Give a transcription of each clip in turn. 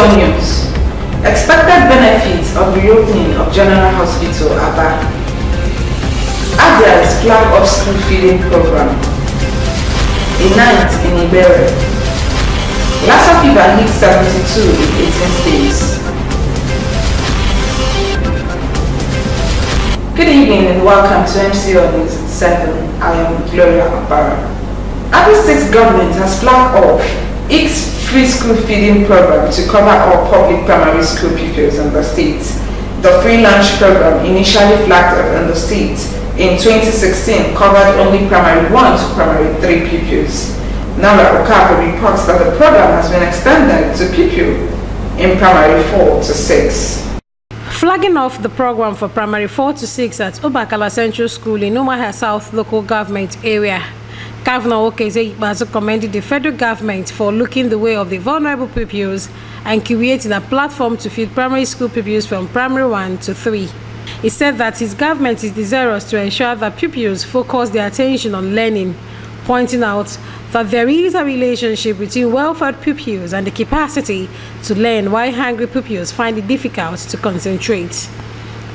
MCO News. Expected benefits of reopening of General Hospital Aba. Abbia's flag of school feeding program. A night in Iberia. Lassa fever hit 72 in 18 states. Good evening and welcome to MCO News at 7. I am Gloria Opara. Abia State government has flagged off its free school feeding program to cover all public primary school pupils in the state. The free lunch program, initially flagged up in the state in 2016, covered only primary 1 to primary 3 pupils. Gloria Opara reports that the program has been extended to pupils in primary 4 to 6. Flagging off the program for primary 4 to 6 at Obakala Central School in Umuahia South local government area, Governor Okeze Ikpeazu commended the federal government for looking the way of the vulnerable pupils and creating a platform to feed primary school pupils from primary 1 to 3. He said that his government is desirous to ensure that pupils focus their attention on learning, pointing out that there is a relationship between well-fed pupils and the capacity to learn, while hungry pupils find it difficult to concentrate.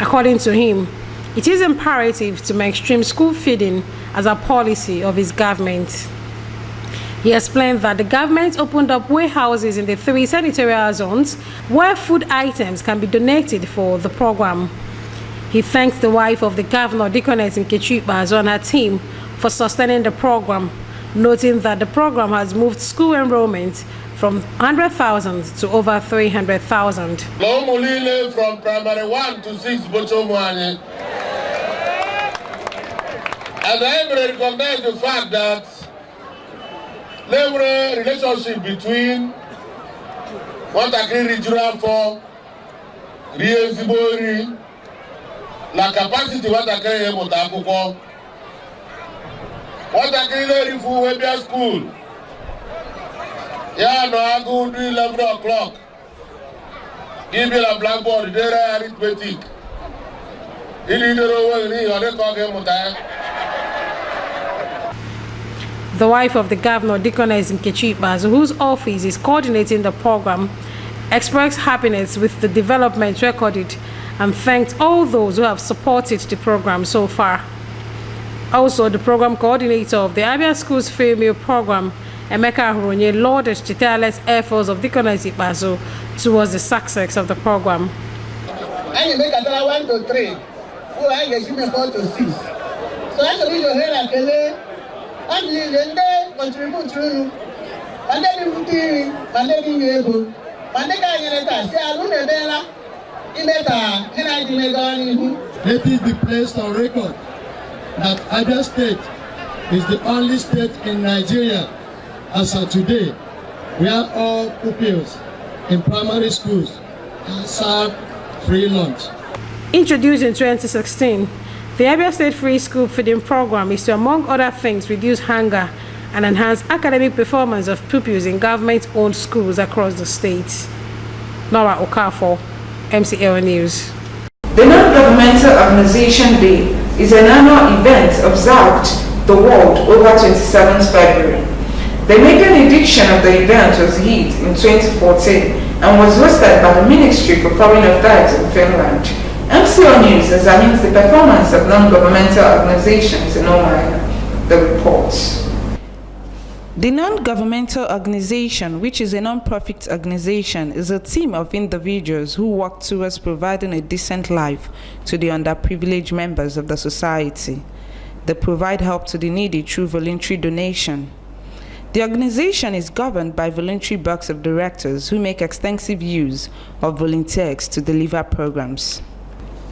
According to him, it is imperative to mainstream school feeding as a policy of his government. He explained that the government opened up warehouses in the 3 senatorial zones where food items can be donated for the program. He thanked the wife of the governor, Deaconess Nkechi Ikpeazu, and her team for sustaining the program, noting that the program has moved school enrollment from 100,000 to over 300,000. From primary 1 to 6, Bochomwani. And I recognize the fact that the relationship between what I can regional for Riezibori, la capacity what I can Motakuko, what I can for Webia School. Yeah, no, I go do 11 o'clock. Give me a blackboard, there arithmetic. He didn't know The wife of the governor, Deaconess Nkechi Ikpeazu, whose office is coordinating the program, expressed happiness with the development recorded and thanked all those who have supported the program so far. Also, the program coordinator of the Abia Schools Free Meal Program, Emeka Ahurunye, lauded the tireless efforts of Deaconess Ikpeazu towards the success of the program. And you make another 1 to 3. Oh, I get you 4 to 6. So I should be your head and then contribute to and then you do and then you able and then I say I don't Let it be placed on record that Abia State is the only state in Nigeria as of today where all pupils in primary schools are served free lunch. Introduced in 2016, the Abia State Free School Feeding Program is to, among other things, reduce hunger and enhance academic performance of pupils in government-owned schools across the state. Gloria Opara, MCO News. The Non-Governmental Organization Day is an annual event observed the world over 27th February. The maiden edition of the event was held in 2014 and was hosted by the Ministry for Foreign Affairs in Finland. MCO News examines the performance of non-governmental organizations in Umuahia. The reports. The non-governmental organization, which is a non-profit organization, is a team of individuals who work towards providing a decent life to the underprivileged members of the society. They provide help to the needy through voluntary donation. The organization is governed by voluntary boards of directors who make extensive use of volunteers to deliver programs.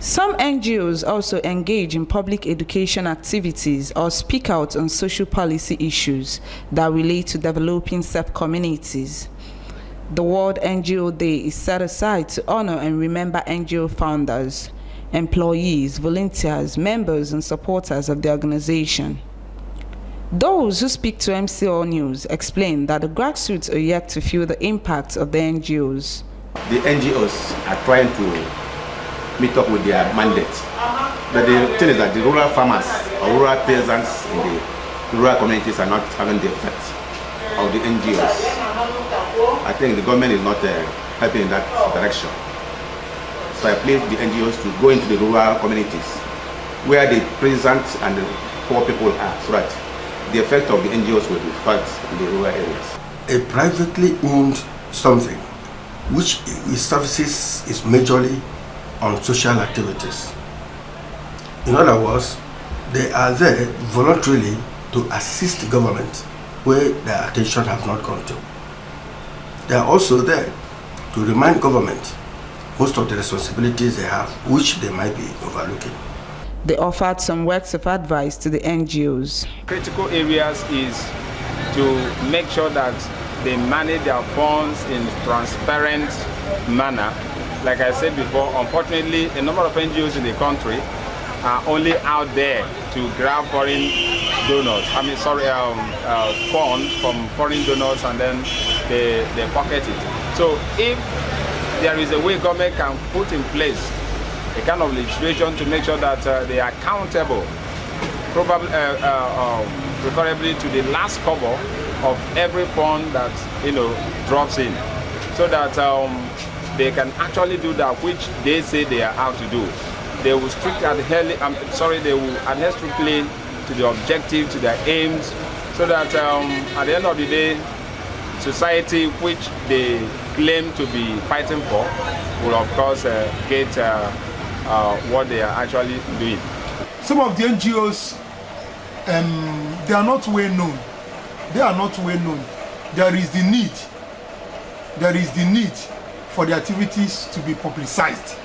Some NGOs also engage in public education activities or speak out on social policy issues that relate to developing self-communities. The World NGO Day is set aside to honor and remember NGO founders, employees, volunteers, members, and supporters of the organization. Those who speak to MCO News explain that the grassroots are yet to feel the impact of the NGOs. The NGOs are trying to meet up with their mandate. But the thing is that the rural farmers or rural peasants in the rural communities are not having the effect of the NGOs. I think the government is not helping in that direction. So I plead the NGOs to go into the rural communities where the peasant and the poor people are, so that the effect of the NGOs will be felt in the rural areas. A privately owned something which its services is majorly on social activities. In other words, they are there voluntarily to assist the government where their attention has not gone to. They are also there to remind government most of the responsibilities they have, which they might be overlooking. They offered some words of advice to the NGOs. Critical areas is to make sure that they manage their funds in a transparent manner. Like I said before, unfortunately, a number of NGOs in the country are only out there to grab foreign donors. Funds from foreign donors, and then they pocket it. So if there is a way government can put in place a kind of legislation to make sure that they are accountable, probably preferably to the last cover of every fund that drops in, so that they can actually do that which they say they are out to do. They will they will adhere strictly to the objective, to their aims, so that at the end of the day, society which they claim to be fighting for will of course get what they are actually doing. Some of the NGOs, they are not well known. They are not well known. There is the need for the activities to be publicized.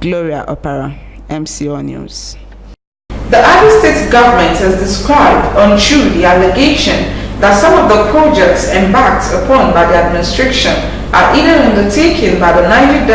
Gloria Opara, MCO News. The Abia State government has described untrue the allegation that some of the projects embarked upon by the administration are either undertaken by the Niger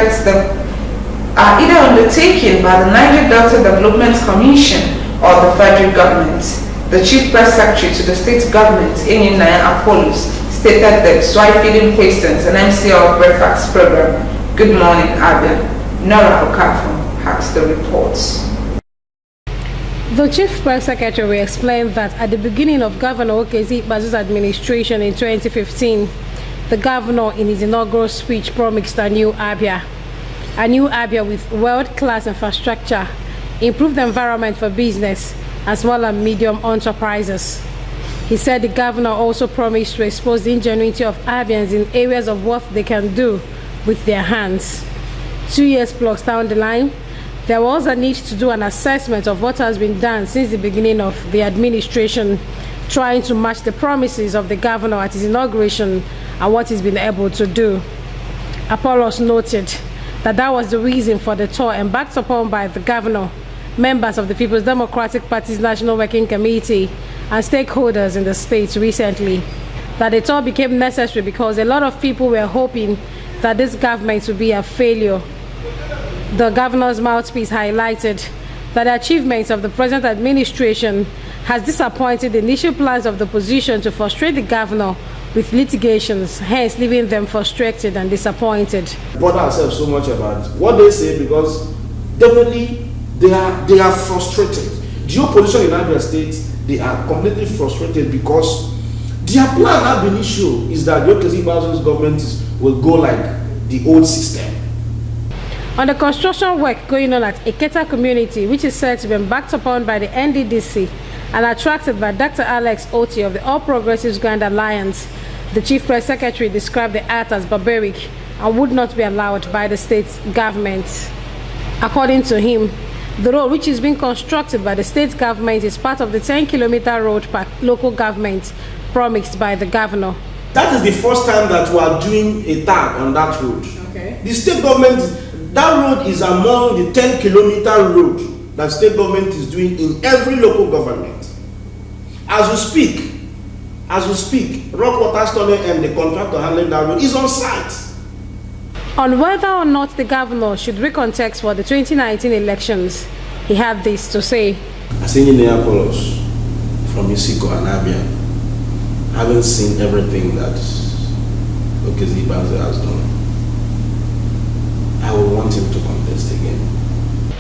Delta Development Commission or the federal government. The chief press secretary to the state government, Enyinaya Apollos, stated this while feeding questions an MCO of breakfast program. Good morning, Abia. Nora Okafor has the reports. The chief press secretary explained that at the beginning of Governor Okezie Ikpeazu's administration in 2015, the governor in his inaugural speech promised a new Abia with world-class infrastructure, improved environment for business, as well as medium enterprises. He said the governor also promised to expose the ingenuity of Abians in areas of what they can do with their hands. 2 years plus down the line, there was a need to do an assessment of what has been done since the beginning of the administration, trying to match the promises of the governor at his inauguration and what he's been able to do. Apollos noted that was the reason for the tour embarked upon by the governor, members of the People's Democratic Party's National Working Committee, and stakeholders in the state recently. That the tour became necessary because a lot of people were hoping that this government would be a failure. The governor's mouthpiece highlighted that the achievements of the present administration has disappointed the initial plans of the opposition to frustrate the governor with litigations, hence leaving them frustrated and disappointed. Bother ourselves so much about what they say, because definitely they are frustrated. The opposition in Abia State, they are completely frustrated because their plan ab initio is that the Okezie Ikpeazu's government will go like the old system. On the construction work going on at Eketa community, which is said to be embarked upon by the NDDC and attracted by Dr. Alex Oti of the All Progressives Grand Alliance, the chief press secretary described the act as barbaric and would not be allowed by the state government. According to him, the road which is being constructed by the state government is part of the 10-kilometer road per local government promised by the governor. That is the first time that we are doing a tag on that road. Okay. The state government, that road is among the 10-kilometer road that state government is doing in every local government. As we speak, Rockwater Storming and the contractor handling that road is on site. On whether or not the governor should recontest for the 2019 elections, he had this to say. As Engineer Apollos from Isiko and Abia, having seen everything that Okezie Ikpeazu has done, I would want him to contest again.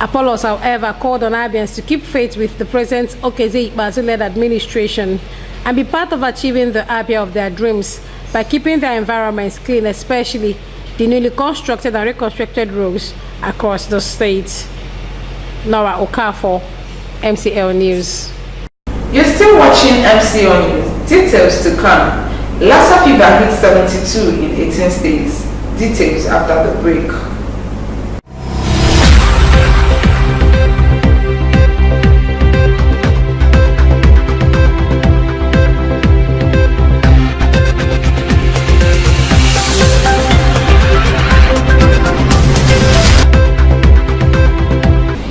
Apollos, however, called on Abians to keep faith with the present Okezie Ikpeazu-led administration and be part of achieving the Abia of their dreams by keeping their environments clean, especially the newly constructed and reconstructed roads across the state. Nora Okafor, MCL News. You're still watching MCL News. Details to come. Lassa fever hit 72 in 18 states. Details after the break.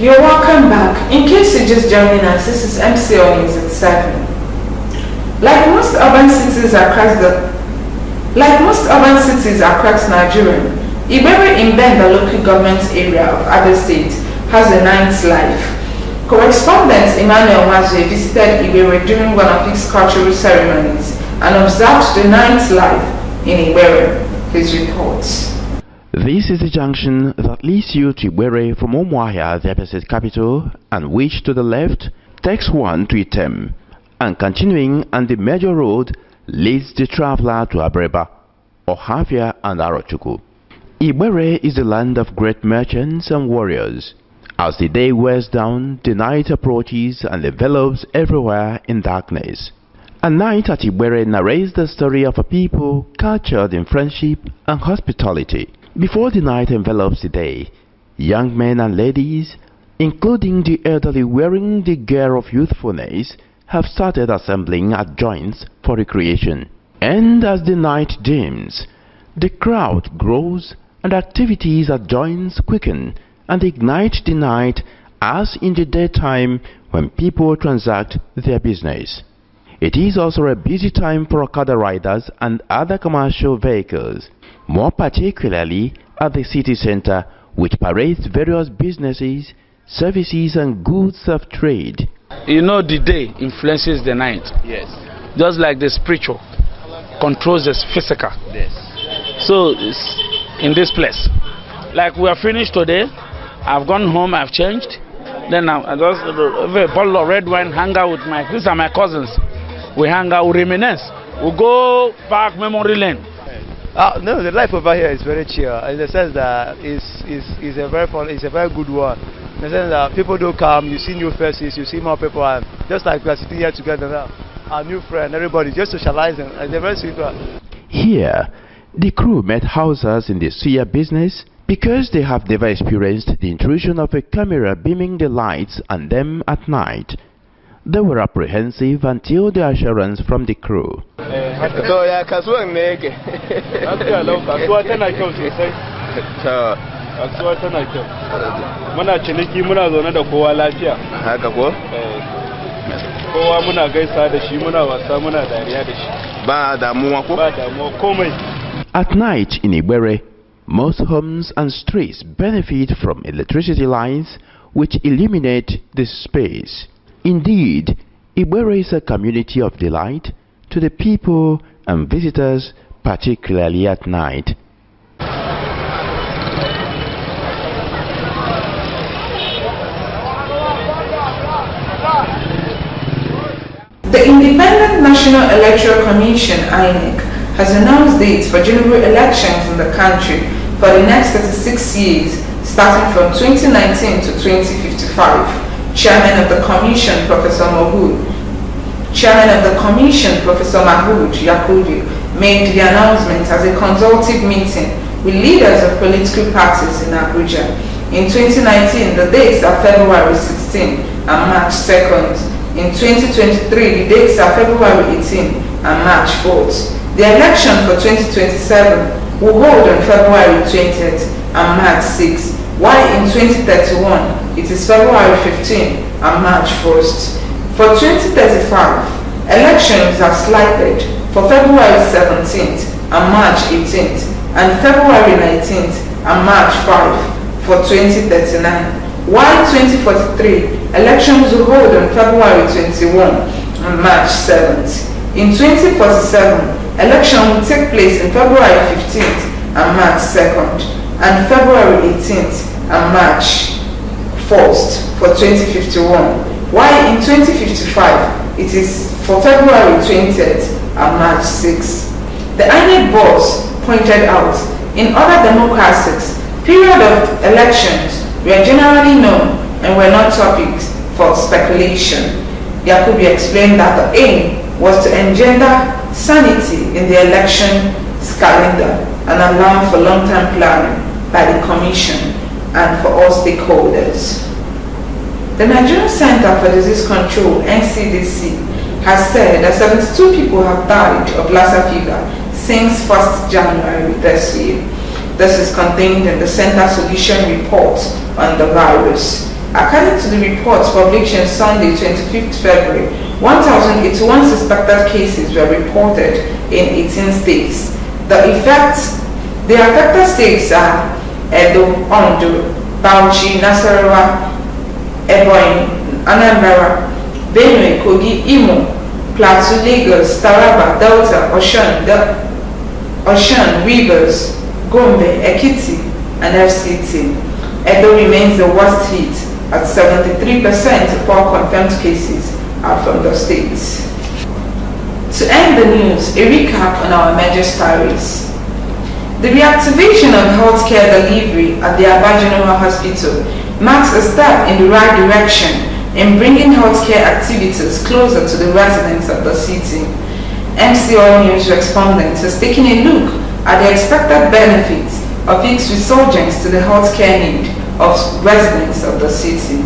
You're welcome back. In case you're just joining us, this is MCL News at 7. Like most urban cities across Nigeria, Igbere in Benda local government area of Abia State has a night's life. Correspondent Emmanuel Mazwe visited Igbere during one of his cultural ceremonies and observed the night's life in Igbere. His reports. This is the junction that leads you to Igbere from Umuahia, the Abia State capital, and which to the left takes one to Item, and continuing on the major road leads the traveler to Abreba, Ohafia and Arochukwu. Igbere is the land of great merchants and warriors. As the day wears down, the night approaches and envelops everywhere in darkness. A night at Igbere narrates the story of a people cultured in friendship and hospitality. Before the night envelops the day, young men and ladies, including the elderly wearing the gear of youthfulness, have started assembling at joints for recreation. And as the night dims, the crowd grows and activities at joints quicken and ignite the night as in the daytime when people transact their business. It is also a busy time for Okada riders and other commercial vehicles, more particularly at the city center, which parades various businesses, services and goods of trade. You know, the day influences the night. Yes. Just like the spiritual controls the physical. Yes. So it's in this place. Like we are finished today, I've gone home, I've changed. Then I just have a bottle of red wine, hang out with these are my cousins. We hang out, we reminisce. We go back memory lane. No, the life over here is very chill. In the sense that it's a very fun, it's a very good one. In the sense that people do come, you see new faces, you see more people, and just like we are sitting here together now, our new friend, everybody just socializing, and they're very sweet one. Here, the crew met houses in the suya business because they have never experienced the intrusion of a camera beaming the lights on them at night. They were apprehensive until the assurance from the crew. At night in Igbere, most homes and streets benefit from electricity lines which illuminate the space. Indeed, Igbere is a community of delight to the people and visitors, particularly at night. The Independent National Electoral Commission (INEC) has announced dates for general elections in the country for the next 36 years, starting from 2019 to 2055. Chairman of the Commission, Professor Mahmoud Yakudi, made the announcement as a consultative meeting with leaders of political parties in Abuja. In 2019, the dates are February 16 and March 2nd. In 2023, the dates are February 18 and March 4th. The election for 2027 will hold on February 20th and March 6th, while in 2031, it is February 15 and March 1st. For 2035, elections are slated for February 17th and March 18th, and February 19th and March 5 for 2039, while 2043, elections will hold on February 21 and March 7th. In 2047, election will take place in February 15th and March 2nd, and February 18th and March 1st for 2051, while in 2055 it is for February 20th and March 6th. The INEC boss pointed out In other democracies, period of elections were generally known and were not topics for speculation. Yakubu explained that the aim was to engender sanity in the election calendar and allow for long-term planning by the Commission and for all stakeholders. The Nigerian Center for Disease Control, NCDC, has said that 72 people have died of Lassa fever since 1st January this year. This is contained in the Center Solution Report on the virus. According to the reports published on Sunday, 25th February, 1,081 suspected cases were reported in 18 states. The affected states are Edo, Ondo, Bauchi, Nasarawa, Ebonyi, Anambra, Benue, Kogi, Imo, Plateau, Lagos, Taraba, Delta, Osun, Rivers, Gombe, Ekiti, and FCT. Edo remains the worst hit at 73% of all confirmed cases are from the states. To end the news, a recap on our major stories. The reactivation of healthcare delivery at the Aba General Hospital marks a step in the right direction in bringing healthcare activities closer to the residents of the city. MCO News correspondent has taken a look at the expected benefits of its resurgence to the healthcare need of residents of the city.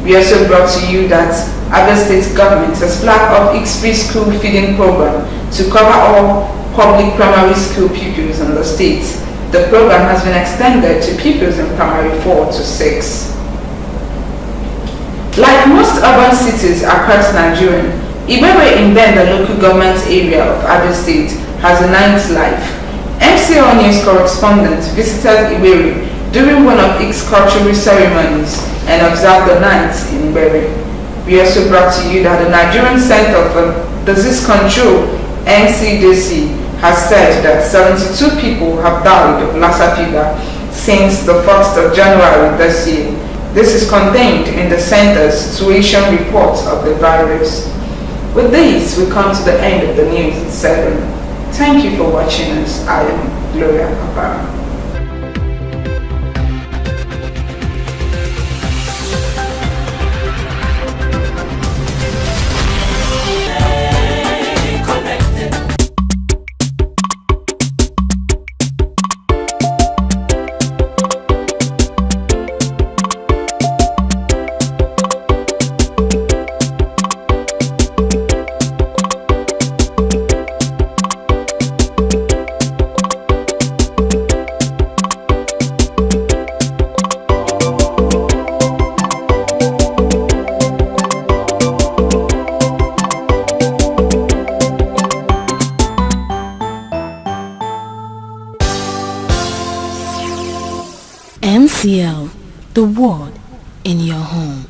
We also brought to you that Abia State government has flagged off its free school feeding program to cover all public primary school pupils in the state. The program has been extended to pupils in primary 4 to 6. Like most urban cities across Nigeria, Ibewe in Bend, the local government area of Abia State, has a nightlife. MCO News correspondent visited Ibewe during one of its cultural ceremonies and observed the night in Ibewe. We also brought to you that the Nigerian Center for Disease Control, NCDC, has said that 72 people have died of Lassa fever since the 1st of January this year. This is contained in the center's situation report of the virus. With this, we come to the end of the news at 7. Thank you for watching us. I am Gloria Opara. MCL, the word in your home.